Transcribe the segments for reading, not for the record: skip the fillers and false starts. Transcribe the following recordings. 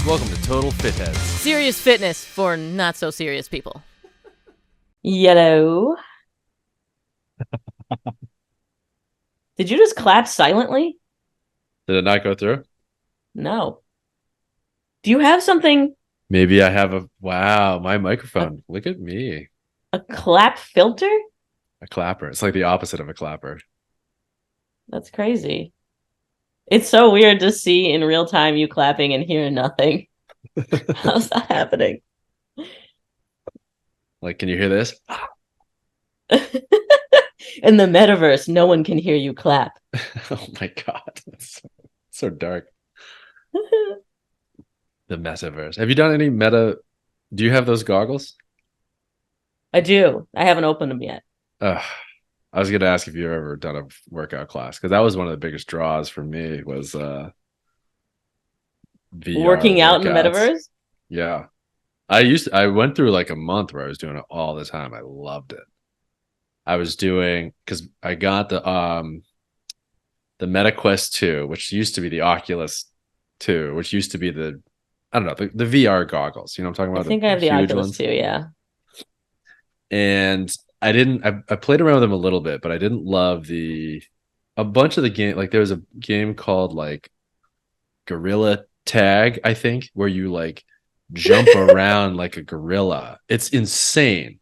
Welcome to Total Fitheads. Serious fitness for not so serious people. Yellow. Did you just clap silently? Did it not go through? No. Do you have something, Maybe I have a... Wow, my microphone. Look at me. a clap filter? A clapper. It's like the opposite of a clapper. That's crazy. It's so weird to see in real time you clapping and hear nothing. How's that happening? Like, can you hear this? In the metaverse, no one can hear you clap. Oh my God. That's so dark. The metaverse. Have you done any meta... Do you have those goggles? I do. I haven't opened them yet. I was going to ask if you've ever done a workout class, because that was one of the biggest draws for me was VR Working out in the workouts. metaverse? Yeah. I went through like a month where I was doing it all the time. I loved it. I was doing, because I got the MetaQuest 2, which used to be the Oculus 2, which used to be the, I don't know, the VR goggles. You know what I'm talking I about? think I have the huge Oculus ones. too, yeah. And I played around with them a little bit, but I didn't love a bunch of the game. Like there was a game called like Gorilla Tag, I think, where you like jump around like a gorilla. It's insane.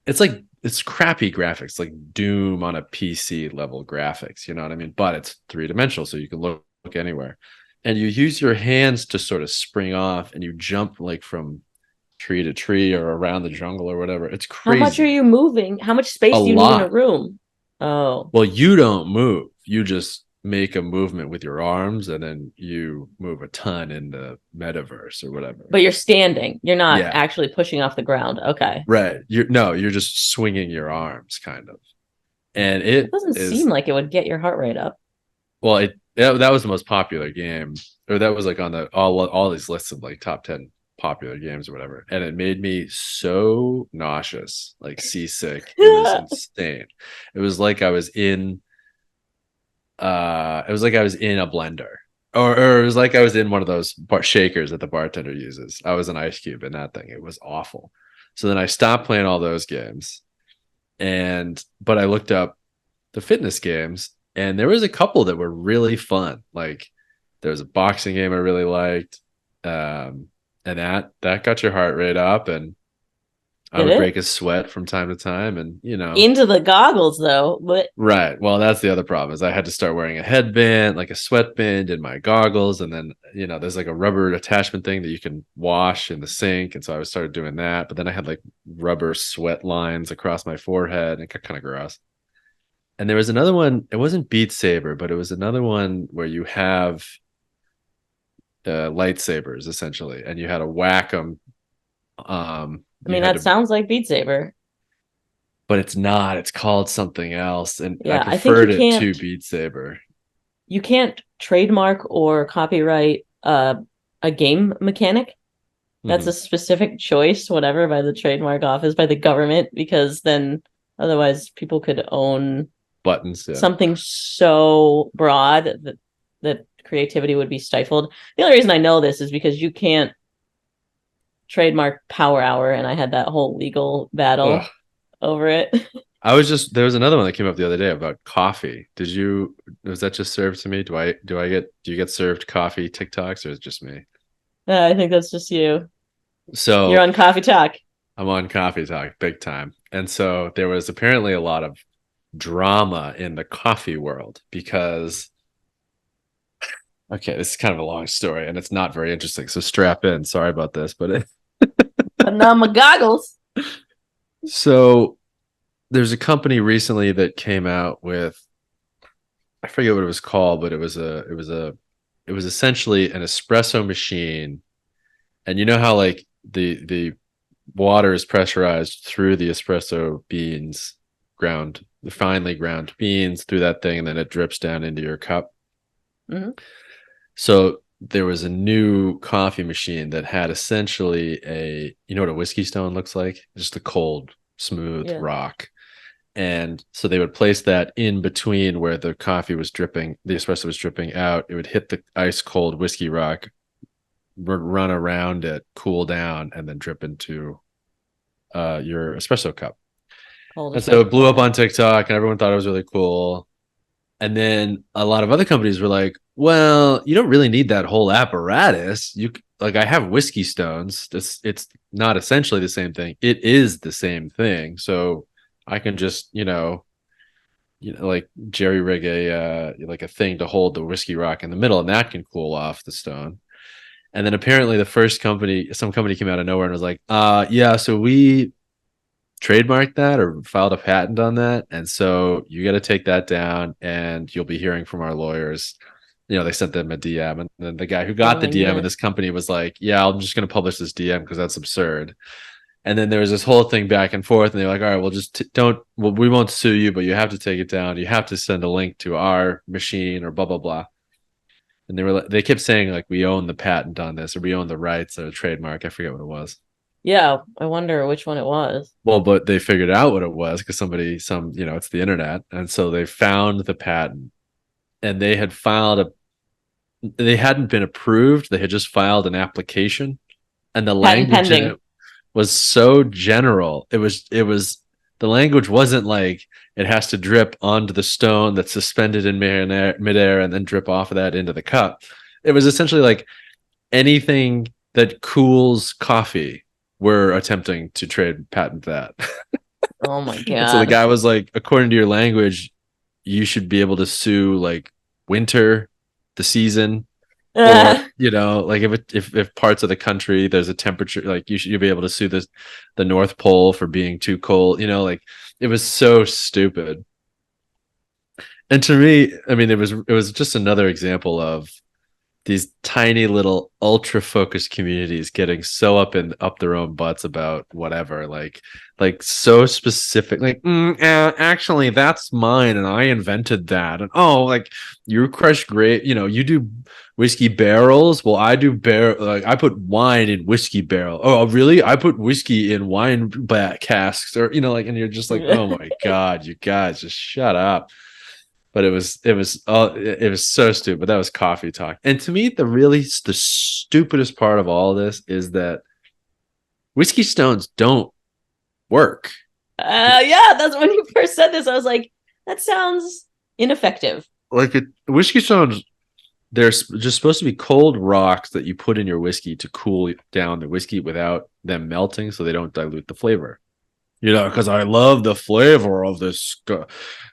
It's crappy graphics, like Doom on a PC level graphics, you know what I mean? But it's three-dimensional, so you can look anywhere. And you use your hands to sort of spring off, and you jump like from tree to tree or around the jungle or whatever. It's crazy. How much are you moving? How much space do you need in a room? Oh. Well, you don't move. You just make a movement with your arms, and then you move a ton in the metaverse or whatever. But you're standing. You're not Yeah. actually pushing off the ground. Okay. Right. You're just swinging your arms kind of. And It doesn't seem like it would get your heart rate up. Well, that was the most popular game, or that was like on the all these lists of like top 10 popular games or whatever, and it made me so nauseous, like seasick. It was insane. It was like I was in a blender, or it was like I was in one of those shakers that the bartender uses. I was an ice cube in that thing. It was awful. So then I stopped playing all those games, but I looked up the fitness games, and there was a couple that were really fun. Like there was a boxing game I really liked, and that got your heart rate up, and I would break a sweat from time to time, and into the goggles though. But right. Well, that's the other problem, is I had to start wearing a headband, like a sweatband, in my goggles, and then there's like a rubber attachment thing that you can wash in the sink, and so I started doing that. But then I had like rubber sweat lines across my forehead, and it got kind of gross. And there was another one. It wasn't Beat Saber, but it was another one where you have lightsabers essentially, and you had to whack them. I mean, that sounds like Beat Saber, but it's not. It's called something else, and yeah, I preferred it to Beat Saber. You can't trademark or copyright a game mechanic. That's a specific choice, whatever, by the trademark office, by the government, because then otherwise people could own buttons, something so broad that creativity would be stifled. The only reason I know this is because you can't trademark Power Hour, and I had that whole legal battle over it. There was another one that came up the other day about coffee. Was that just served to me? Do you get served coffee TikToks, or is it just me? I think that's just you. So you're on Coffee Talk. I'm on Coffee Talk big time. And so there was apparently a lot of drama in the coffee world because, okay, this is kind of a long story and it's not very interesting, so strap in. Sorry about this, but Putting on my goggles. So there's a company recently that came out with, I forget what it was called, but it was essentially an espresso machine. And you know how like the water is pressurized through the espresso beans, the finely ground beans through that thing, and then it drips down into your cup. Mm-hmm. So there was a new coffee machine that had essentially you know what a whiskey stone looks like? Just a cold, smooth rock. And so they would place that in between where the coffee was dripping, the espresso was dripping out. It would hit the ice cold whiskey rock, run around it, cool down, and then drip into your espresso cup. Cold And so it espresso blew cup. up on TikTok, and everyone thought it was really cool. And then a lot of other companies were like, "Well, you don't really need that whole apparatus. You like, I have whiskey stones. It's not essentially the same thing. It is the same thing. So I can just, like jerry rig a thing to hold the whiskey rock in the middle, and that can cool off the stone." And then apparently some company came out of nowhere and was like, yeah, so we trademarked that or filed a patent on that. And so you got to take that down and you'll be hearing from our lawyers. They sent them a DM. And then the guy who Oh got the my DM in goodness. this company was like, yeah, I'm just going to publish this DM because that's absurd. And then there was this whole thing back and forth. And they're like, all right, well, just don't, well, we won't sue you, but you have to take it down. You have to send a link to our machine or blah, blah, blah. And they kept saying like, we own the patent on this or we own the rights or the trademark. I forget what it was. Yeah, I wonder which one it was. Well, but they figured out what it was because it's the internet. And so they found the patent and they hadn't been approved. They had just filed an application and the Patent language in pending. it was so general. The language wasn't like it has to drip onto the stone that's suspended in midair and then drip off of that into the cup. It was essentially like anything that cools coffee. We're attempting to trade patent that. Oh my And so the God. guy was like, according to your language, you should be able to sue like winter, the season, or like if parts of the country there's a temperature, like you'll be able to sue the North Pole for being too cold. Like it was so stupid. And to me, I mean, it was just another example of these tiny little ultra focused communities getting so up their own butts about whatever, like so specific, like actually that's mine and I invented that, and like you crush grape, you do whiskey barrels, well I do like I put wine in whiskey barrel, oh really, I put whiskey in wine casks, or like, and you're just like, oh my god, you guys just shut up. But it was so stupid. That was coffee talk. And to me, the stupidest part of all this is that whiskey stones don't work. Yeah, that's when you first said this. I was like, that sounds ineffective. Like whiskey stones, they're just supposed to be cold rocks that you put in your whiskey to cool down the whiskey without them melting, so they don't dilute the flavor. Because I love the flavor of this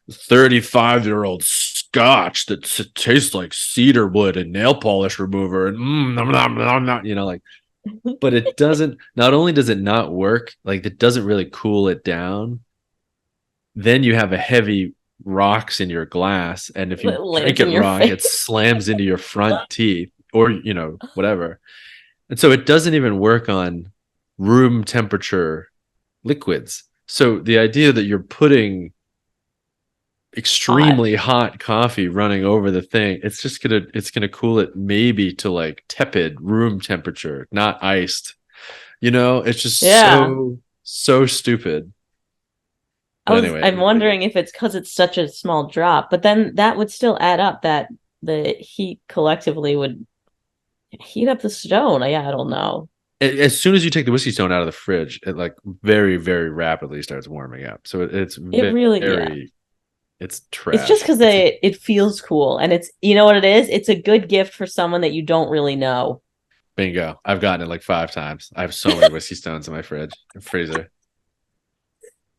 35-year-old scotch that tastes like cedar wood and nail polish remover and like, but it doesn't, not only does it not work, like it doesn't really cool it down. Then you have a heavy rocks in your glass, and if you It drink lands it in your wrong, it face. slams into your front teeth or whatever. And so it doesn't even work on room temperature liquids. So the idea that you're putting Hot. extremely hot coffee running over the thing, it's gonna cool it maybe to like tepid room temperature, not iced. It's just Yeah. so stupid. But anyway, I'm wondering if it's because it's such a small drop, but then that would still add up that the heat collectively would heat up the stone. Yeah, I don't know. as soon as you take the whiskey stone out of the fridge, it like very very rapidly starts warming up. So it's It really, yeah. very, it's It's just trash. because it feels cool, and it's, you know what it is? It's a good gift for someone that you don't really know. Bingo. I've gotten it like 5 times. I have so many whiskey stones in my fridge and freezer.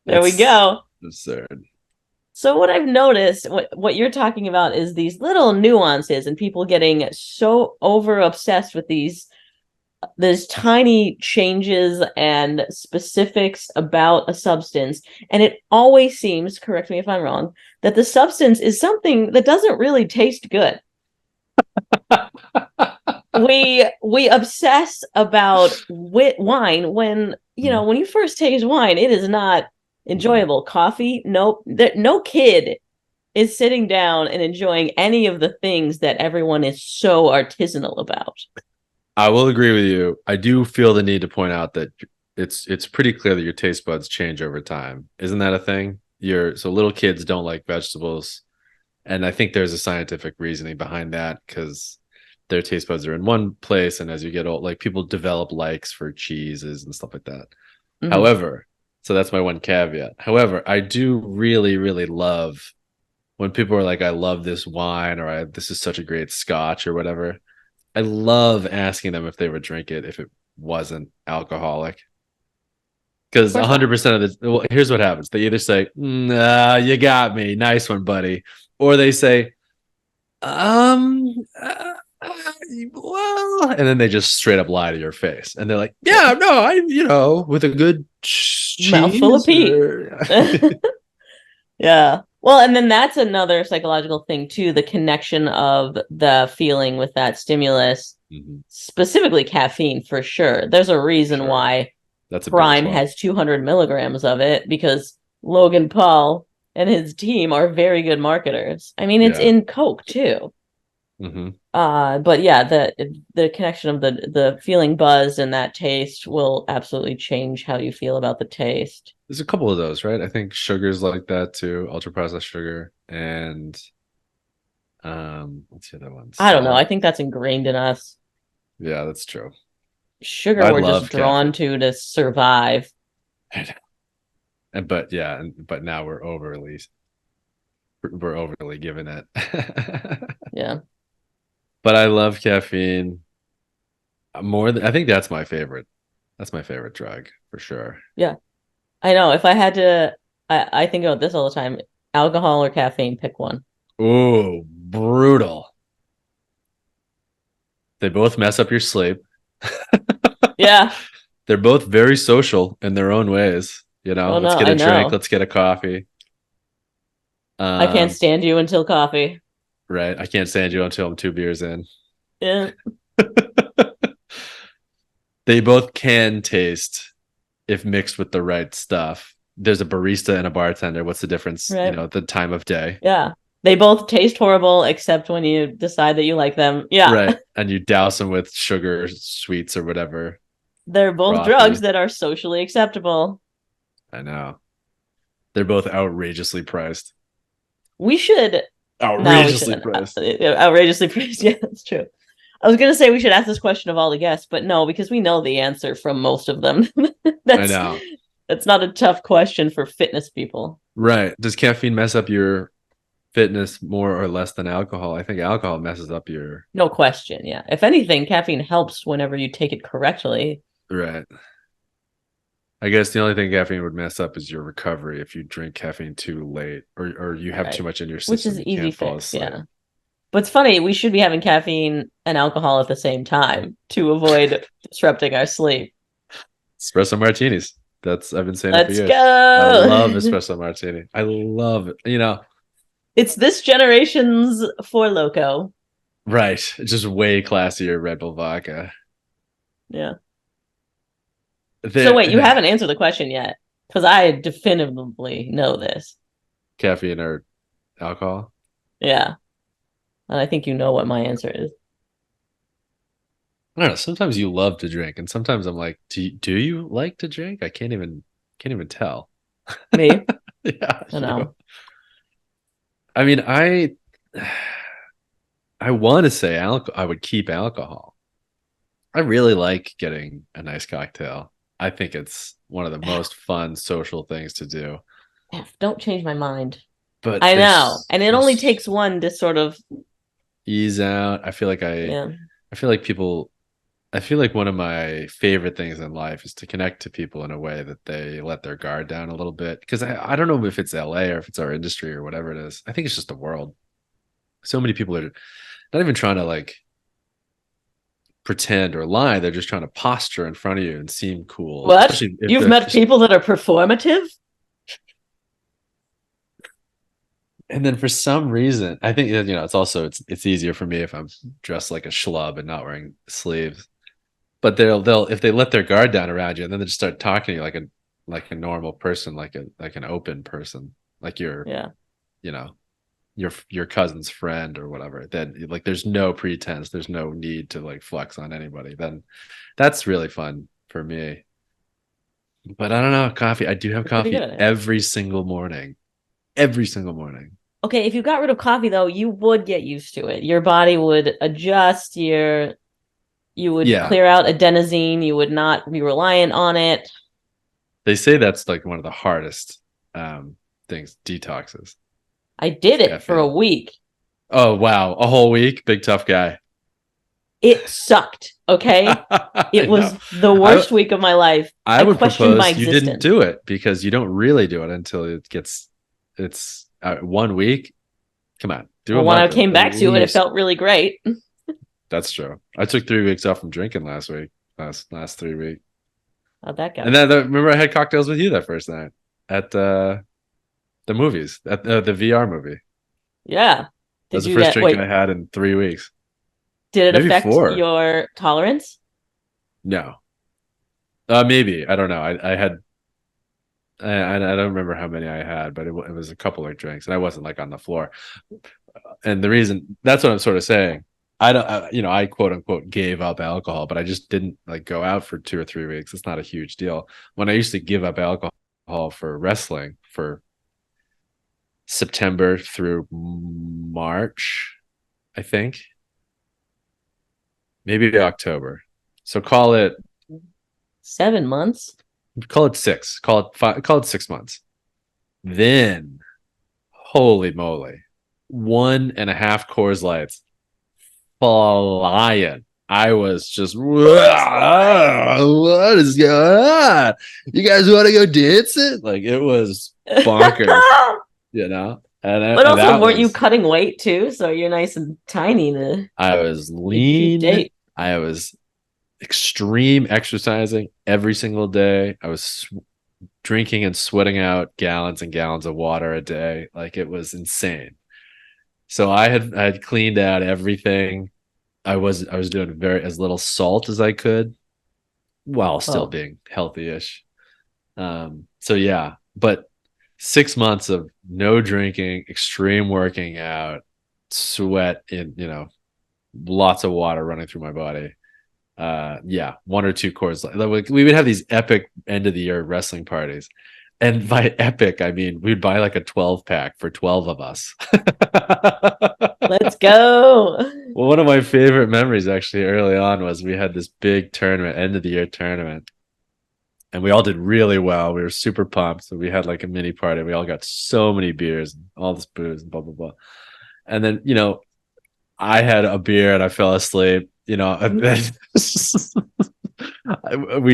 There we It's go. absurd. So what I've noticed, what you're talking about is these little nuances and people getting so over obsessed with these tiny changes and specifics about a substance. And it always seems, correct me if I'm wrong, that the substance is something that doesn't really taste good. We obsess about wine when, when you first taste wine, it is not enjoyable. Coffee, nope. No kid is sitting down and enjoying any of the things that everyone is so artisanal about. I will agree with you. I do feel the need to point out that it's pretty clear that your taste buds change over time. Isn't that a thing? So little kids don't like vegetables, and I think there's a scientific reasoning behind that because their taste buds are in one place, and as you get old, like people develop likes for cheeses and stuff like that. Hmm. However, so that's my one caveat. However, I do really, really love when people are like, I love this wine, or this is such a great scotch or whatever. I love asking them if they would drink it if it wasn't alcoholic. Of Because course not. 100% of this, well, here's what happens. They either say, nah, you got me. Nice one, buddy. Or they say, um, uh, well, and then they just straight up lie to your face. And they're like, yeah, no, with a good Mouthful of cheese Pete. or. Yeah. Well, and then that's another psychological thing too, the connection of the feeling with that stimulus, Mhm, specifically caffeine for sure. There's a reason sure. why That's a big Prime club. has 200 milligrams of it because Logan Paul and his team are very good marketers. I mean, it's Yeah. in Coke too. Hmm. But yeah, the connection of the feeling buzzed and that taste will absolutely change how you feel about the taste. There's a couple of those, right? I think sugar's like that too, ultra processed sugar, and what's the other one? I don't know. Salt. I think that's ingrained in us. Yeah, that's true. Sugar I we're just love drawn caffeine. to survive. And but yeah, but now we're overly giving it. Yeah. But I love caffeine more than I think that's my favorite. That's my favorite drug for sure. Yeah. I know. If I had to, I think about this all the time. Alcohol or caffeine, pick one. Oh, brutal. They both mess up your sleep. Yeah. They're both very social in their own ways. Oh Let's no, get I a drink, know. let's get a coffee. I can't Um, stand you until coffee. right. I can't stand you until I'm 2 beers in. Yeah. They both can taste if mixed with the right stuff. There's a barista and a bartender. What's the difference? Right. The time of day. Yeah. They both taste horrible except when you decide that you like them. Yeah. Right. And you douse them with sugar, sweets, or whatever. They're both drugs Frothy. that are socially acceptable. I know. They're both outrageously priced. We should No, we Outrageously shouldn't. priced. Outrageously praised. Yeah, that's true. I was gonna say we should ask this question of all the guests, but no, because we know the answer from most of them. I that's know. that's not a tough question for fitness people. Right. Does caffeine mess up your fitness more or less than alcohol? I think alcohol messes up your. No question. Yeah. If anything, caffeine helps whenever you take it correctly. Right. I guess the only thing caffeine would mess up is your recovery if you drink caffeine too late or you have too Right. much in your Which system, is you easy can't fall fix. asleep. Yeah. But it's funny, we should be having caffeine and alcohol at the same time to avoid disrupting our sleep. Espresso martinis. I've been saying it for Let's years. I love go. espresso martini. I love it. It's this generation's Four Loco. Right. It's just way classier Red Bull vodka. Yeah. So wait, you The haven't answered the question yet, because I definitively know this. caffeine or alcohol. Yeah, and I think you know what my answer is. I don't know. Sometimes you love to drink, and sometimes I'm like, do you like to drink? I can't even tell. Me? Yeah, I you. know. I mean, I want to say alcohol. I would keep alcohol. I really like getting a nice cocktail. I think it's one of the most fun social things to do. Don't change my mind. But I know, there's and it only there's takes one to sort of, ease out. I feel like yeah, I feel like people I feel like one of my favorite things in life is to connect to people in a way that they let their guard down a little bit. Because I don't know if it's LA or if it's our industry or whatever it is. I think it's just the world. So many people are not even trying to like pretend or lie. They're just trying to posture in front of you and seem cool, what? especially if You've they're. met people that are performative? And then for some reason, I think it's also it's easier for me if I'm dressed like a schlub and not wearing sleeves. But they'll if they let their guard down around you and then they just start talking to you like a normal person, like an open person, like Yeah. you know your cousin's friend or whatever. Then like there's no pretense, there's no need to like flex on anybody. Then that's really fun for me. But I don't know, coffee. I do have You're pretty good coffee at it. every single morning, every single morning. Okay, if you got rid of coffee though, you would get used to it. Your body would adjust, you would Yeah, clear out adenosine, you would not be reliant on it. they say that's like one of the hardest things, detoxes. I did it for a Caffeine. week. Oh wow, a whole week, big tough guy. It sucked, okay? It I know. was the I worst week of my life. I I would questioned my propose you didn't existence. do it because you don't really do it until it's 1 week. Come on, do a Well, when I month at came back to it, it least. felt really great. That's true. I took 3 weeks off from drinking last week. Last 3 weeks. How'd that And go? then remember I had cocktails with you that first night at the movies at the VR movie. Yeah. That was Did the you first get, drink I wait, had in 3 weeks, did it maybe affect 4. your tolerance? No, maybe I don't know. I had I don't remember how many I had, but it was a couple of drinks, and I wasn't like on the floor. And the reason that's what I'm sort of saying. I don't, I quote unquote gave up alcohol, but I just didn't like go out for 2 or 3 weeks. It's not a huge deal. When I used to give up alcohol for wrestling for September through March, I think, maybe October. So $7 months? call it 6, call it 5, call it 6 months. Then, holy moly, 1.5 Coors Lights flying. I was just, what is going on? You guys want to go dancing? Like it was bonkers, you know? But And also, that weren't you was, cutting weight too? So you're nice and tiny to I was be peak lean. date. I was extreme exercising every single day. I was drinking and sweating out gallons and gallons of water a day. Like it was insane. So I had cleaned out everything. I was doing very as little salt as I could while still Oh, being healthy-ish. So yeah, but 6 months of no drinking, extreme working out, sweat in, lots of water running through my body. Yeah, 1 or 2 Coors. Like we would have these epic end of the year wrestling parties. And by epic, I mean we'd buy like a 12 pack for 12 of us. let's go. Well, one of my favorite memories actually early on was we had this big tournament, end of the year tournament, and we all did really well. We were super pumped. So we had like a mini party. We all got so many beers and all this booze and blah blah blah. And then, I had a beer and I fell asleep. We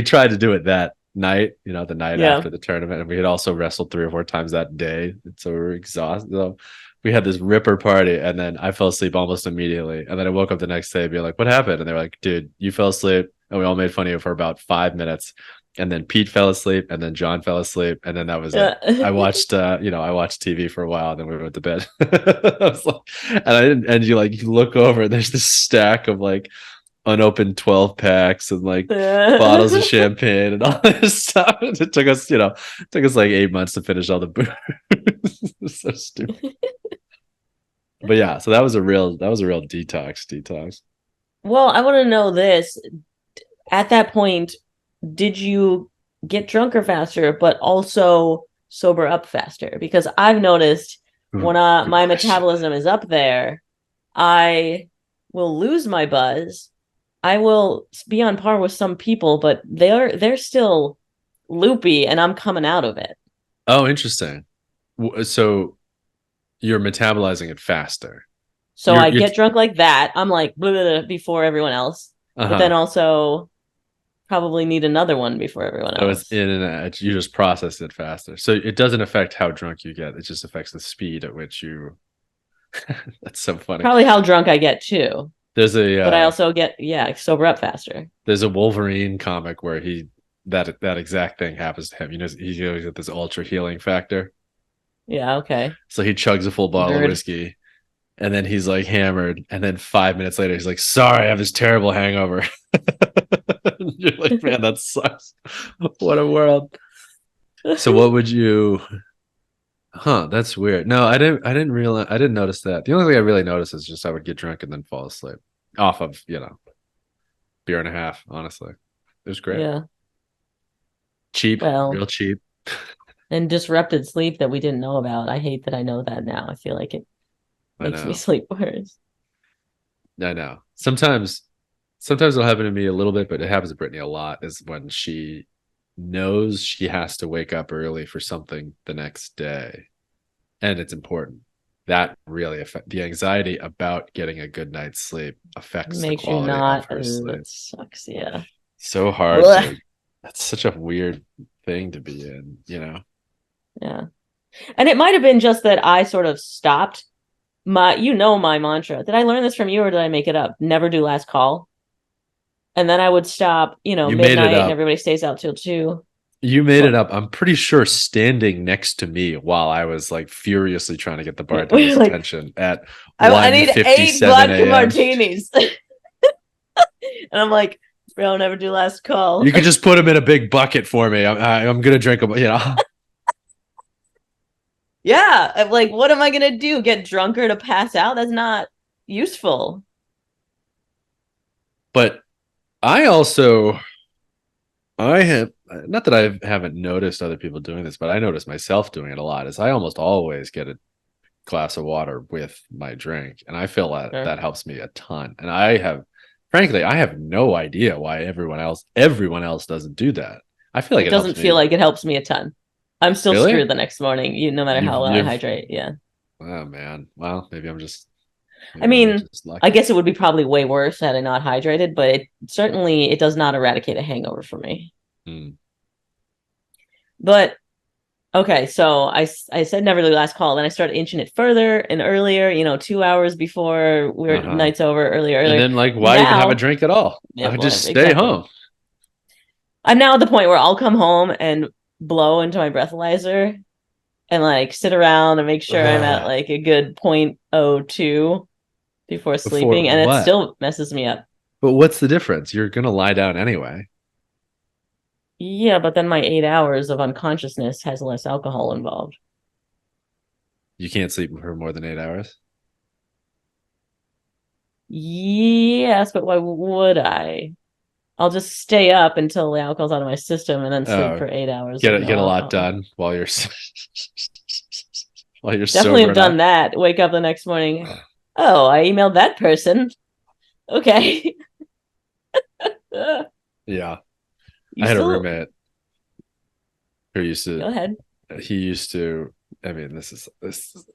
tried to do it that night, the night Yeah. after the tournament, and we had also wrestled 3 or 4 times that day, so we were exhausted. So we had this ripper party, and then I fell asleep almost immediately, and then I woke up the next day, being like, "What happened?" And they were like, "Dude, you fell asleep," and we all made fun of you for about 5 minutes, and then Pete fell asleep, and then John fell asleep, and then that was it. Yeah. I watched TV for a while, and then we went to bed. I was like, and I didn't, and you look over, and there's this stack of like unopened 12 packs and like bottles of champagne and all this stuff. It took us like 8 months to finish all the booze. So stupid. But yeah, so that was a real detox. Well, I want to know this. At that point, did you get drunker faster, but also sober up faster? Because I've noticed when Good my question. metabolism is up there, I will lose my buzz. I will be on par with some people, but they're still loopy, and I'm coming out of it. Oh, interesting. So you're metabolizing it faster. So You're I you're get drunk like that. I'm like blah, blah, blah, before everyone else, but then uh-huh. also probably need another one before everyone So it's else. in and out. You just process it faster. So it doesn't affect how drunk you get. It just affects the speed at which you. That's so funny. Probably how drunk I get too, There's a but I also get, yeah, sober up faster. there's a Wolverine comic where that exact thing happens to him. He's always got this ultra healing factor. Yeah, okay. So he chugs a full bottle of Nerd. whiskey, and then he's like hammered, and then 5 minutes later he's like, "Sorry, I have this terrible hangover." You're like, "Man, that sucks. What a world." So what would you? Huh? That's weird. No, I didn't realize. I didn't notice that. The only thing I really noticed is just I would get drunk and then fall asleep off of beer and a half. Honestly, it was great. Yeah. Cheap, Well, real cheap. and disrupted sleep that we didn't know about. I hate that I know that now. I feel like it I makes me know. sleep worse. I know. Sometimes it'll happen to me a little bit, but it happens to Brittany a lot is when she knows she has to wake up early for something the next day and it's important. That really affect the anxiety about getting a good night's sleep affects the Makes you quality of not. her That sleep. sucks. Yeah. So hard Ugh. to that's such a weird thing to be in, you know. Yeah. And it might have been just that I sort of stopped my mantra. Did I learn this from you or did I make it up? Never do last call. And then I would stop, You made it midnight and up. everybody stays out till 2. You made it What? up. I'm pretty sure standing next to me while I was like furiously trying to get the bartender's We're like, attention at I need 8 1:57 vodka a.m. martinis. And I'm like, bro, never do last call. You could just put them in a big bucket for me. I'm gonna drink them. You know. Yeah. I'm like, what am I gonna do? Get drunker to pass out? That's not useful. But I also I have not that I haven't noticed other people doing this, but I notice myself doing it a lot. Is I almost always get a glass of water with my drink, and I feel that Sure. that helps me a ton. And frankly, I have no idea why everyone else doesn't do that. I feel like It it helps doesn't feel me. like it helps me a ton. I'm still Really? screwed the next morning, no matter how well I You've hydrate. Yeah. oh man. Well, I maybe I'm mean, just I lucky. guess it would be probably way worse had I not hydrated, but it does not eradicate a hangover for me. Hmm. But okay, so I said never the last call. Then I started inching it further and earlier, 2 hours before Uh-huh. night's over, And earlier. then like why even have a Now, drink at all? yeah, I would just whatever, stay exactly. home. I'm now at the point where I'll come home and blow into my breathalyzer and like sit around and make sure I'm at Ugh. like a good 0.02 before Before sleeping, and it what? still messes me up. But what's the difference? You're gonna lie down anyway. Yeah, but then my 8 hours of unconsciousness has less alcohol involved. You can't sleep for more than 8 hours. Yes, but why would I? I'll just stay up until the alcohol's out of my system and then sleep Oh, for 8 hours get with a, no get a lot alcohol. done while you're while you're Definitely have sobering done up. that. Wake up the next morning. Oh, I emailed that person. Okay. Yeah, You I had a still roommate who used go to. ahead. He used to. I mean,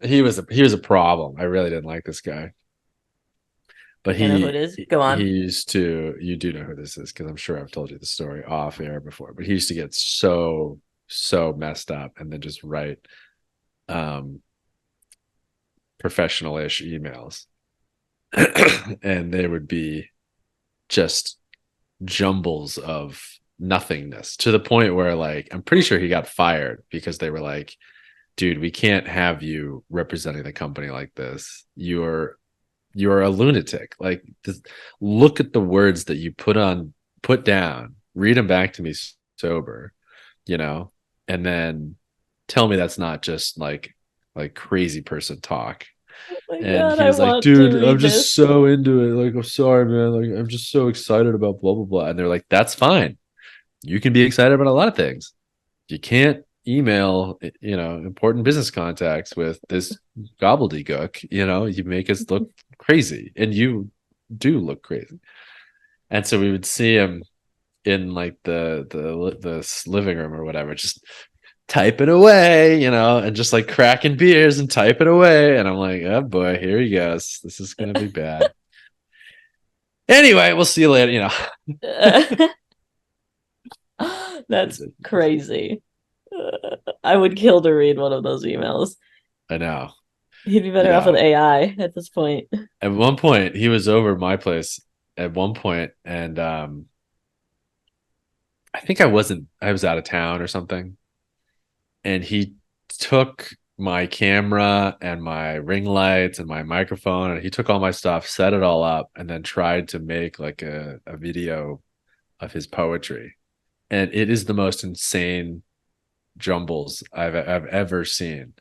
he was a problem. I really didn't like this guy, I but think I know who it is. Go he on. used to. You do know who this is because I'm sure I've told you the story off air before. But he used to get so messed up and then just write um professional-ish emails, and they would be just jumbles of nothingness to the point where like I'm pretty sure he got fired because they were like, dude, we can't have you representing the company like this. You're a lunatic. Like look at the words that you put down, read them back to me sober, you know, and then tell me that's not just like crazy person talk. Oh my And god, he I was like, want to dude, I'm read this. just so into it. Like, I'm sorry, man. Like, I'm just so excited about blah, blah, blah. And they're like, that's fine. You can be excited about a lot of things. You can't email, important business contacts with this gobbledygook. You make us look crazy. And you do look crazy. And so we would see him in like the living room or whatever, just typing away, and just like cracking beers and typing away. And I'm like, oh boy, here he goes. This is gonna be bad. Anyway, we'll see you later. That's crazy. I would kill to read one of those emails. I know. He'd be better off with Yeah. AI at this point. At one point, he was over at my place at one point, and I think I was out of town or something. And he took my camera and my ring lights and my microphone, and he took all my stuff, set it all up, and then tried to make like a video of his poetry. And it is the most insane jumbles I've ever seen.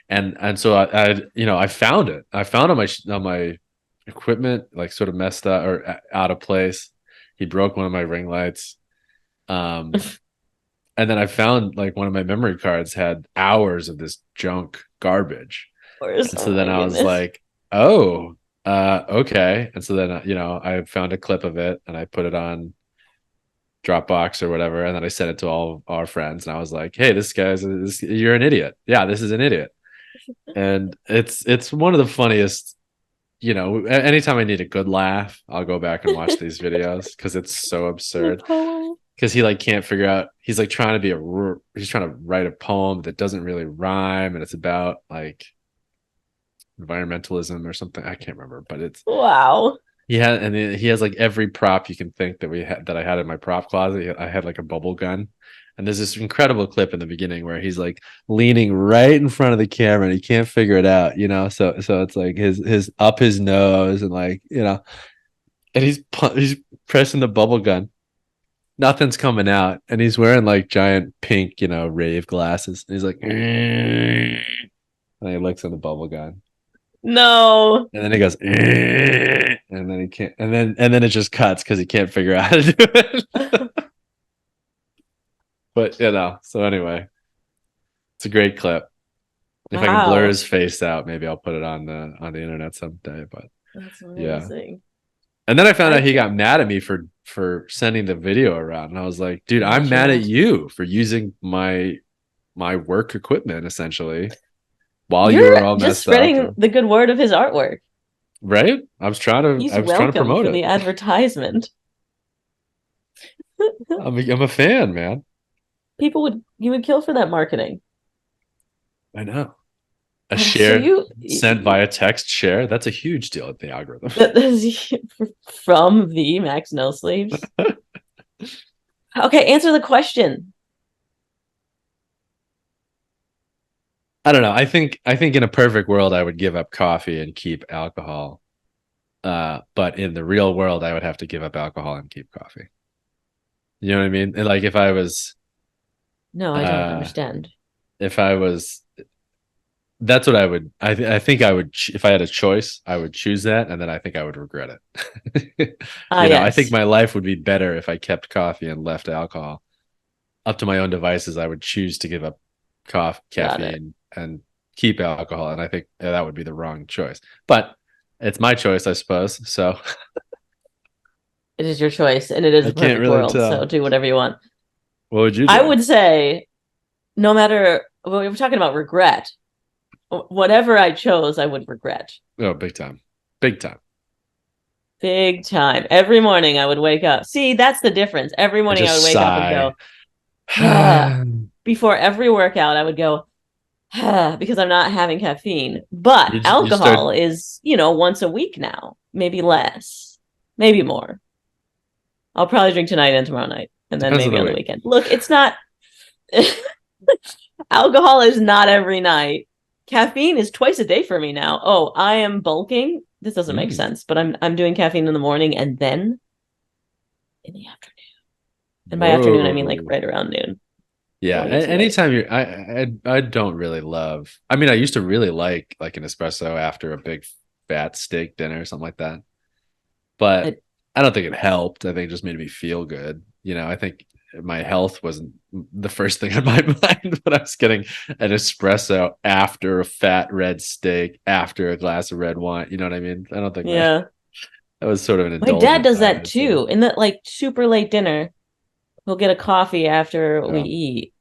And so I found it. I found on my equipment like sort of messed up or out of place. He broke one of my ring lights. Um And then I found like one of my memory cards had hours of this junk garbage. course. And Oh so then my I was goodness. like, oh, okay. And so then, I found a clip of it and I put it on Dropbox or whatever. And then I sent it to all our friends. And I was like, hey, you're an idiot. Yeah, this is an idiot. And it's one of the funniest, anytime I need a good laugh, I'll go back and watch these videos because it's so The absurd. poem. Because he like can't figure out, he's like he's trying to write a poem that doesn't really rhyme and it's about like environmentalism or something. I can't remember, but it's Wow. he has like every prop you can think that I had in my prop closet. I had like a bubble gun. And there's this incredible clip in the beginning where he's like leaning right in front of the camera and he can't figure it out, So it's like his up his nose and like, and he's pressing the bubble gun. Nothing's coming out, and he's wearing like giant pink, rave glasses. And he's like, and he looks in the bubble gun, No. and then he goes, and then he can't, and then it just cuts because he can't figure out how to do it. But so anyway, it's a great clip. If I can blur Wow. his face out, maybe I'll put it on the internet someday. But That's yeah, amazing. and then I found I out he can't got mad at me for sending the video around, and I was like, dude, yeah, I'm sure mad at was. you for using my work equipment essentially while you You're were all just messed up, spreading the good word of his artwork. right? He's I was trying to welcome promote for it. the advertisement. I'm a fan, man. You would kill for that marketing. I know. A So shared sent via text share, that's a huge deal at the algorithm. from the Max No Sleeves. Okay, answer the question. I don't know. I think in a perfect world I would give up coffee and keep alcohol. But in the real world I would have to give up alcohol and keep coffee. You know what I mean? And like No, I don't uh understand. if I was that's what I would. I think I would if I had a choice, I would choose that, and then I think I would regret it. Ah, I think yes. my life would be better if I kept coffee and left alcohol. Up to my own devices, I would choose to give up Got it. caffeine and keep alcohol, and I think that would be the wrong choice. But it's my choice, I suppose. So It is your choice, and it is I a can't perfect really world, so tell. do whatever you want. What would you I do? would say, no matter well, we were talking about regret. Whatever I chose, I would regret. Oh, big time, big time. Big time. Every morning I would wake up. See, that's the difference. Every I morning I would just wake up and sigh. go, ah. Before every workout, I would go, ah, because I'm not having caffeine. But you alcohol start. is, once a week now, maybe less, maybe more. I'll probably drink tonight and tomorrow night, and then Depends on maybe the on the week. weekend. Look, it's not, alcohol is not every night. Caffeine is twice a day for me now. Oh, I am bulking. This doesn't make Mm, sense, but I'm doing caffeine in the morning and then in the afternoon. And by afternoon, I mean like whoa. right around noon, Yeah, going into night. anytime you're, I don't really love. I mean, I used to really like an espresso after a big fat steak dinner or something like that. But I, I don't think it helped. I think it just made me feel good. I think my health wasn't the first thing on my mind, but I was getting an espresso after a fat red steak, after a glass of red wine. You know what I mean? I don't think yeah, that was sort of an my dad indulgent does that diet. So too. In that like super late dinner, we'll get a coffee after we yeah. eat.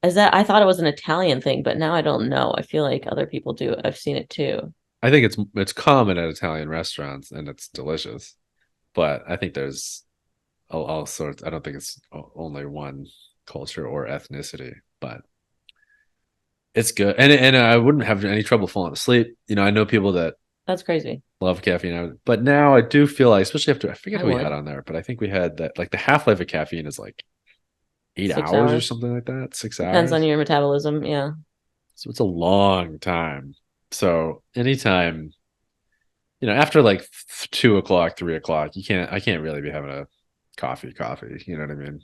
Is that I thought it was an Italian thing, but now I don't know. I feel like other people do it. I've seen it too. I think it's common at Italian restaurants and it's delicious. But I think there's all sorts. I don't think it's only one culture or ethnicity, but it's good. And I wouldn't have any trouble falling asleep. I know people that That's crazy. love caffeine, but now I do feel like, especially after I forget I who we had would. on there, but I think we had that like the half life of caffeine is like 8 hours or 6 hours. something like that, six Depends on hours. your metabolism. Yeah. So it's a long time. So anytime, after like 2 o'clock, 3 o'clock, I can't really be having a coffee. You know what I mean?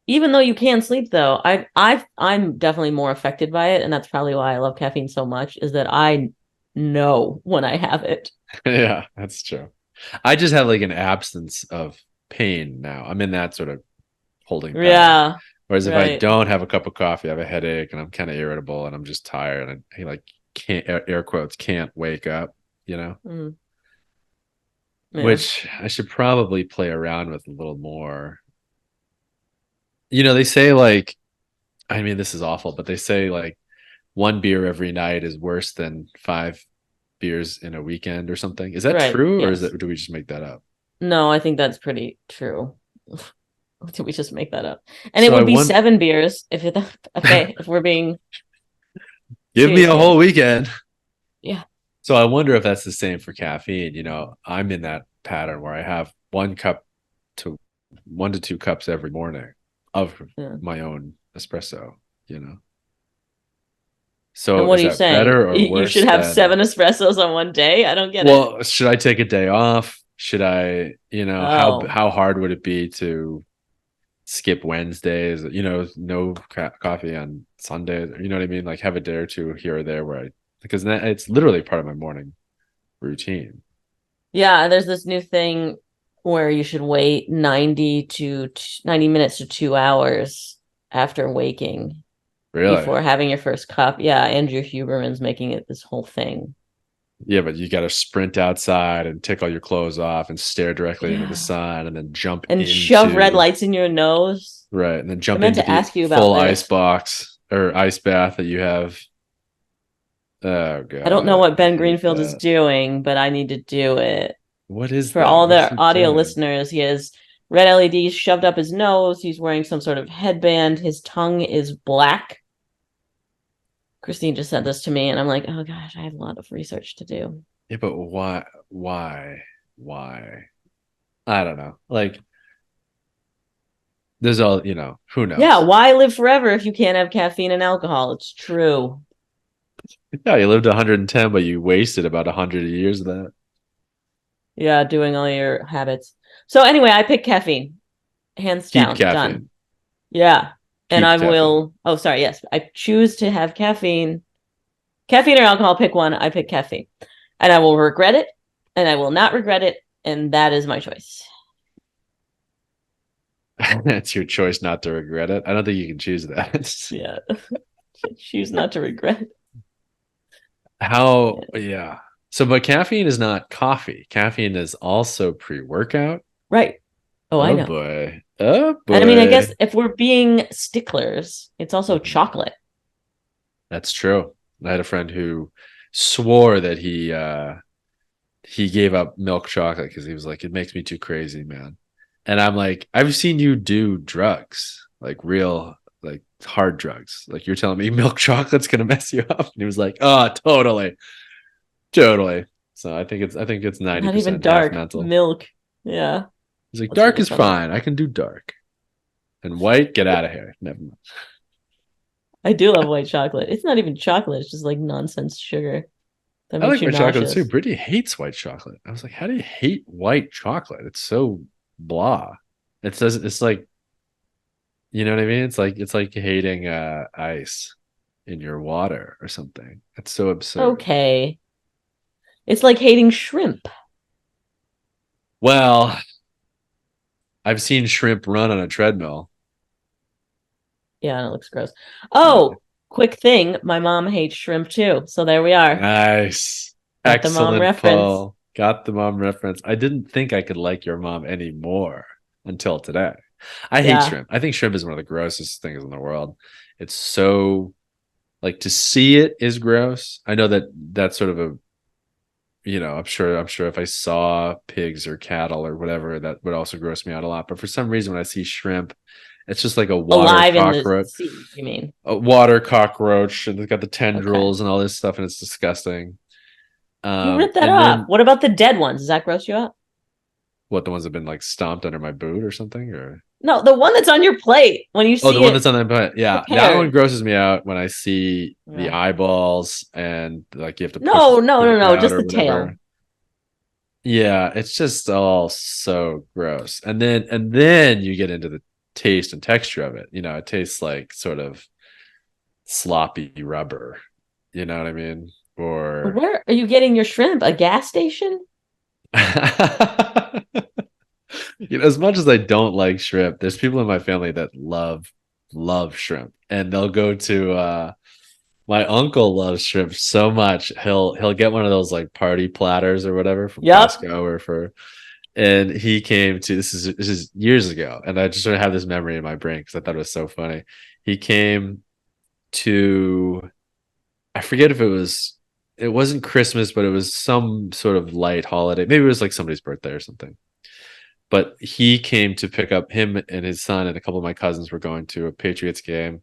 Even though you can sleep though, I'm definitely more affected by it, and that's probably why I love caffeine so much, is that I know when I have it. Yeah, that's true. I just have like an absence of pain now. I'm in that sort of holding pattern. Yeah. Whereas if I Right. don't have a cup of coffee, I have a headache and I'm kind of irritable and I'm just tired and I like can't air quotes can't wake up, you know? Mm, yeah. Which I should probably play around with a little more. You know, they say like, I mean, this is awful, but they say like one beer every night is worse than five beers in a weekend or something. Is that Right. true, or is Yes. that do we just make that up? No, I think that's pretty true. Did we just make that up? And it So I would be want 7 beers if it okay, if we're being give me serious a here. whole weekend. Yeah. So I wonder if that's the same for caffeine. You know, I'm in that pattern where I have 1 cup to 1 to 2 cups every morning of Yeah. my own espresso, you know. And So what is are you that saying? better or You should worse have than, 7 espressos on one day? I don't get it. well, should I take a day off? Should I, Oh, how hard would it be to skip Wednesdays, no coffee on Sundays, you know what I mean? Like have a day or two here or there where because it's literally part of my morning routine. yeah. There's this new thing where you should wait 90 minutes to 2 hours after waking Really? before having your first cup. Yeah, Andrew Huberman's making it this whole thing. Yeah, but you got to sprint outside and take all your clothes off and stare directly into the Yeah. sun and then jump And shove red into, lights in your nose. right, and then I jump meant into to the ask you about full ice this. box or ice bath that you have. Oh I don't know God, what I Ben hate Greenfield is that. doing, but I need to do it. What is For that? all What's the he audio doing? listeners, he has red LEDs shoved up his nose. He's wearing some sort of headband. His tongue is black. Christine just sent this to me, and I'm like, oh gosh, I have a lot of research to do. Yeah, but why? Why? I don't know. Like, there's all, who Yeah, knows? why live forever if you can't have caffeine and alcohol? It's true. Yeah, you lived 110, but you wasted about 100 years of that. Yeah, doing all your habits. So anyway, I pick caffeine, hands Keep down, done. caffeine. Yeah. And Keep I caffeine. will, oh, sorry, yes. I choose to have caffeine. Caffeine or alcohol, pick one. I pick caffeine. And I will regret it, and I will not regret it. And that is my choice. It's your choice not to regret it. I don't think you can choose that. Yeah. Choose not to regret. How, Yeah. yeah. So, but caffeine is not coffee. Caffeine is also pre-workout. Right. Oh, I Oh know. boy. Oh And I mean, I guess boy. if we're being sticklers, it's also Mhm. chocolate. That's true. I had a friend who swore that he gave up milk chocolate because he was like, it makes me too crazy, man. And I'm like, I've seen you do drugs, like real, like hard drugs. Like you're telling me milk chocolate's gonna mess you up. And he was like, oh, totally, totally. So I think it's Not even 90% half dark mental. milk. Yeah. He's like, That's dark really is funny. fine. I can do dark. And white, get out of here. Never mind. I do love white chocolate. It's not even chocolate, it's just like nonsense sugar that I makes like you white chocolate too. nauseous. Brittany hates white chocolate. I was like, how do you hate white chocolate? It's so blah. It says it's like, you know what I mean? It's like hating ice in your water or something. It's so absurd. Okay. It's like hating shrimp. Well, I've seen shrimp run on a treadmill. Yeah, and it looks gross. Yeah. Oh, quick thing. My mom hates shrimp too. So there we are. Nice. Got the mom Excellent reference. pull. Got the mom reference. I didn't think I could like your mom anymore until today. I hate Yeah. shrimp. I think shrimp is one of the grossest things in the world. It's so like to see it is gross. I know that that's sort of a, I'm sure if I saw pigs or cattle or whatever, that would also gross me out a lot. But for some reason, when I see shrimp, it's just like a water Alive in the cockroach, sea, you mean? a water cockroach, and it's got the Okay. tendrils and all this stuff, and it's disgusting. You rip that And off. then What about the dead ones? Does that gross you out? what, the ones that have been like stomped under my boot or something, or No, the one that's on your plate when you oh, the see one it that's on that butt. Yeah, that one prepared. grosses me out when I see the Yeah. eyeballs and like you have to push No, no, no, it no. out Just or the tail. whatever. Yeah, it's just all so gross. And then you get into the taste and texture of it. It tastes like sort of sloppy rubber. You know what I mean? Or Where are you getting your shrimp? A gas station? as much as I don't like shrimp, there's people in my family that love love shrimp, and they'll go to my uncle loves shrimp so much. He'll get one of those like party platters or whatever from Yep. Costco or for and he came to this is years ago, and I just sort of have this memory in my brain because I thought it was so funny. He came to I forget if it wasn't Christmas, but it was some sort of light holiday. Maybe it was like somebody's birthday or something. But he came to pick up him and his son, and a couple of my cousins were going to a Patriots game.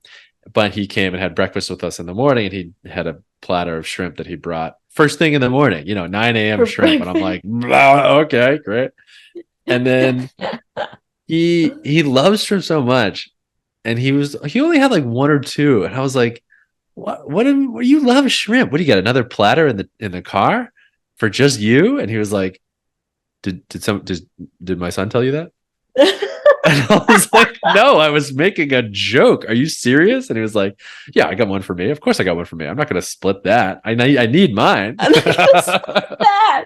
But he came and had breakfast with us in the morning, and he had a platter of shrimp that he brought first thing in the morning, 9 a.m. For shrimp. And I'm breakfast. like, okay, great. And then he loves shrimp so much, and he only had like one or two, and I was like, what you love shrimp? What do you got? Another platter in the car for just you? And he was like, did my son tell you that? And I was like, no, I was making a joke. Are you serious? And he was like, yeah, I got one for me. Of course I got one for me. I'm not going to split that. I need mine. I'm not gonna split that.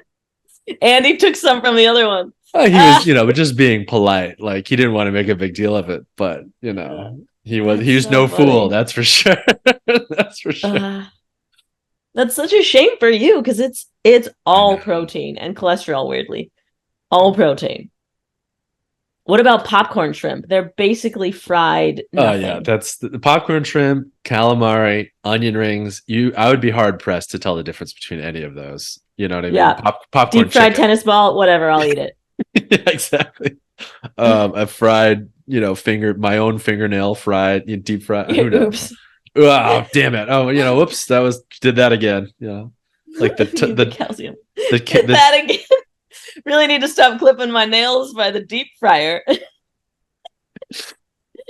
And he took some from the other one. He was, but just being polite. Like he didn't want to make a big deal of it, but he That's was so no fool. funny. That's for sure. That's for sure. That's such a shame for you because it's I all know. protein and cholesterol, weirdly. All protein. What about popcorn shrimp? They're basically fried Oh yeah, nothing. that's the popcorn shrimp, calamari, onion rings. I would be hard pressed to tell the difference between any of those. You know what I mean? Yeah. Popcorn Deep fried chicken. tennis ball, whatever, I'll eat it. Yeah, exactly. A fried, my own fingernail fried, deep fried. Who knows? Oops. Oh, damn it! Oh, whoops. Did that again. Like Need the the calcium. the Did the. that again. Really need to stop clipping my nails by the deep fryer.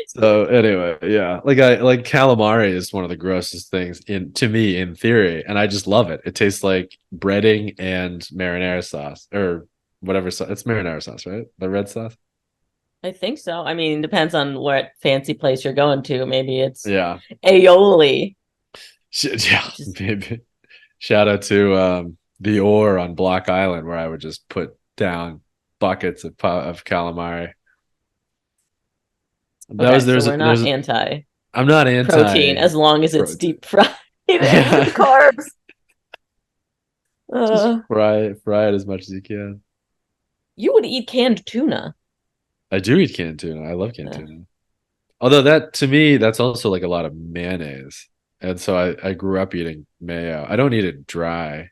So anyway, yeah, like calamari is one of the grossest things to me in theory, and I just love it. It tastes like breading and marinara sauce or whatever sauce. It's marinara sauce, right? The red sauce. I think so. I mean, depends on what fancy place you're going to. Maybe it's Yeah, aioli. yeah. Just Maybe. Shout out to the Ore on Block Island, where I would just put down buckets of calamari. That was okay, so we're not there's anti I'm not protein anti as long as it's protein. deep fried and Yeah, with carbs. just Uh, fry it as much as you can. you would eat canned tuna. I do eat canned tuna. I love canned Yeah. tuna. Although that to me, that's also like a lot of mayonnaise. And so I grew up eating mayo. I don't eat it dry.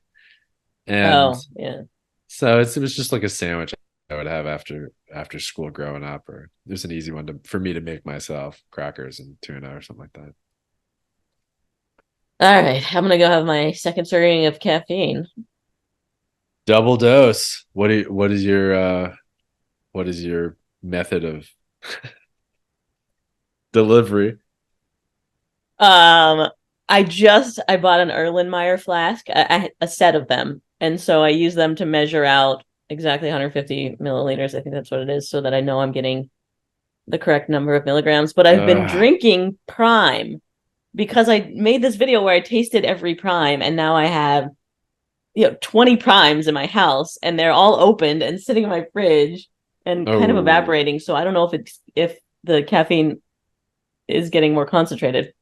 And Oh, yeah. so it was just like a sandwich I would have after school growing up, or there's an easy one for me to make myself, crackers and tuna or something like that. All right, I'm gonna go have my second serving of caffeine. Double dose. What is your method of delivery? Um, I bought an Erlenmeyer flask, a set of them, and so I use them to measure out exactly 150 milliliters. I think that's what it is, so that I know I'm getting the correct number of milligrams. But I've been Uh, drinking Prime because I made this video where I tasted every Prime, and now I have 20 Primes in my house, and they're all opened and sitting in my fridge and kind of oh, evaporating. So I don't know if the caffeine is getting more concentrated.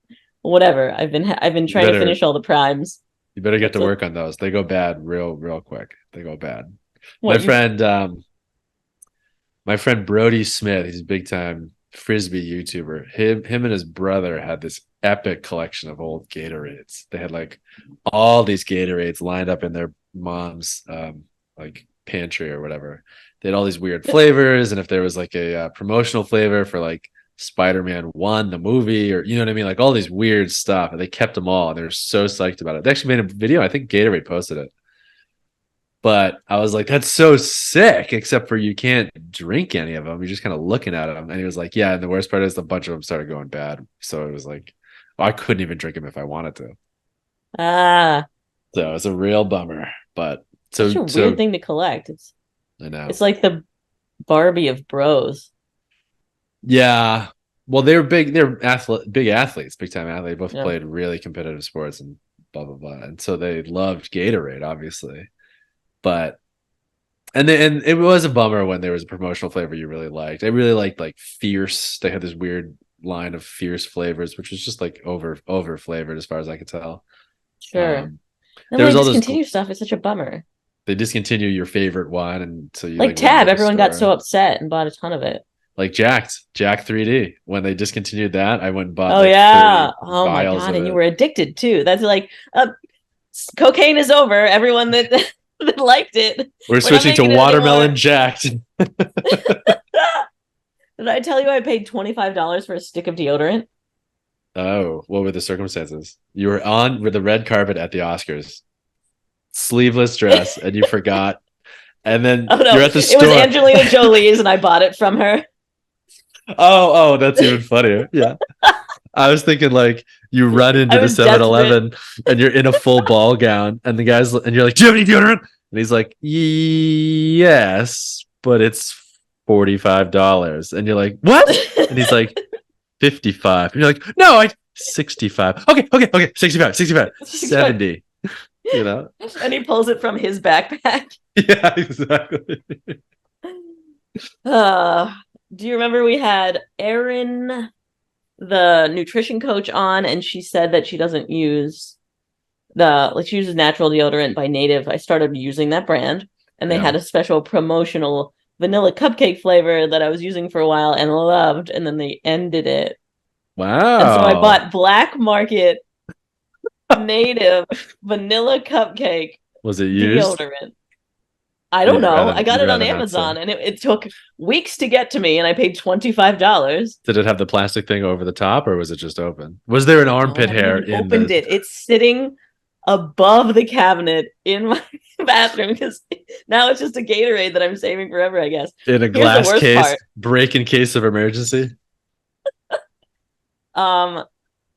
Whatever. I've been you trying to better finish all the primes. you better get That's to a work on those. They go bad real quick. They go bad. My what you friend my friend Brody Smith, he's a big time frisbee YouTuber. Him and his brother had this epic collection of old Gatorades. They had like all these Gatorades lined up in their mom's like pantry or whatever. They had all these weird flavors, and if there was like a promotional flavor for like Spider-Man 1, the movie, or you know what I mean, like all these weird stuff, and they kept them all, and they were so psyched about it. They actually made a video. I think Gatorade posted it, but I was like, that's so sick, except for you can't drink any of them. You're just kind of looking at them. And he was like, yeah. And the worst part is a bunch of them started going bad. So it was like, I couldn't even drink them if I wanted to. ah, So it's a real bummer. But such a weird so thing to collect. I know. It's like the Barbie of bros. Yeah. Well, they were big, big athletes, big time athletes. Both Yeah. played really competitive sports and blah, blah, blah. And so they loved Gatorade, obviously. But and it was a bummer when there was a promotional flavor you really liked. I really liked like Fierce. They had this weird line of fierce flavors, which was just like over flavored as far as I could tell. Sure. Um, And there when was they all those. discontinue stuff, it's such a bummer. They discontinue your favorite one, and so you Like like run to Tab, the everyone got so store. upset and bought a ton of it. Like Jack 3D. When they discontinued that, I went and bought Oh like yeah. 30 Oh my vials God. of And you it. were addicted too. That's like cocaine is over. Everyone that, that liked it. We're We're not switching to making it watermelon anymore. jacked. Did I tell you I paid $25 for a stick of deodorant? Oh, what were the circumstances? You were on with the red carpet at the Oscars, sleeveless dress, and you forgot. And then Oh no, you're at the it was store. Angelina Jolie's and I bought it from her. Oh, that's even funnier. Yeah. I was thinking like you run into I the was 7-Eleven desperate. and you're in a full ball gown, and the guy's and you're like, "Do you have any deodorant?" And he's like, "Yes, but it's $45." And you're like, "What?" And he's like, 55. And you're like, "No, I 65." Okay, 65, 65, 70. You know? And he pulls it from his backpack. Yeah, exactly. Uh, do you remember we had Erin, the nutrition coach, on, and she said that she doesn't use she uses natural deodorant by Native. I started using that brand, and they Yeah. had a special promotional vanilla cupcake flavor that I was using for a while and loved, and then they ended it. And so I Wow. bought Black Market Native vanilla cupcake Was it used? deodorant. I don't You'd know. rather I got you'd it on rather not say. Amazon and it took weeks to get to me and I paid $25. Did it have the plastic thing over the top, or was it just open? Was there an No, I armpit haven't hair even in opened the it. It's sitting above the cabinet in my bathroom because now it's just a Gatorade that I'm saving forever, I guess. in a Here's the glass worst case, part. break in case of emergency? Um,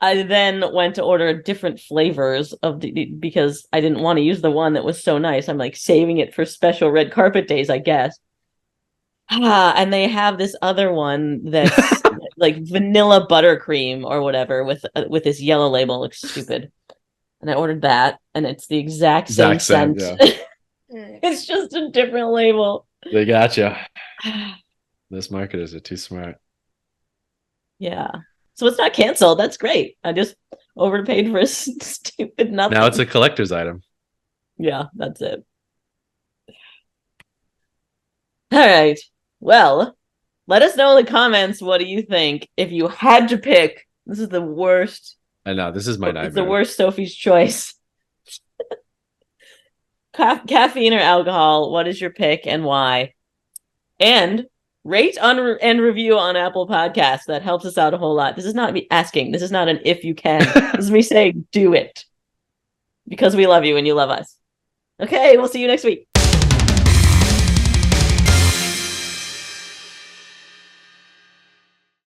I then went to order different flavors of because I didn't want to use the one that was so nice. I'm like saving it for special red carpet days, I guess. And they have this other one that's like vanilla buttercream or whatever with this yellow label. It looks stupid. And I ordered that, and it's the exact same Exact same, scent. yeah. It's just a different label. They got you. This marketers are too smart. Yeah. So it's not canceled. That's great. I just overpaid for a stupid nothing. Now it's a collector's item. Yeah, that's it. All right. Well, let us know in the comments, what do you think? If you had to pick, this is the worst. I know, this is my It's the nightmare. worst Sophie's choice. Caffeine or alcohol, what is your pick and why? And rate and review on Apple Podcasts. That helps us out a whole lot. This is not me asking. This is not an if you can. This is me saying do it. Because we love you and you love us. Okay, we'll see you next week.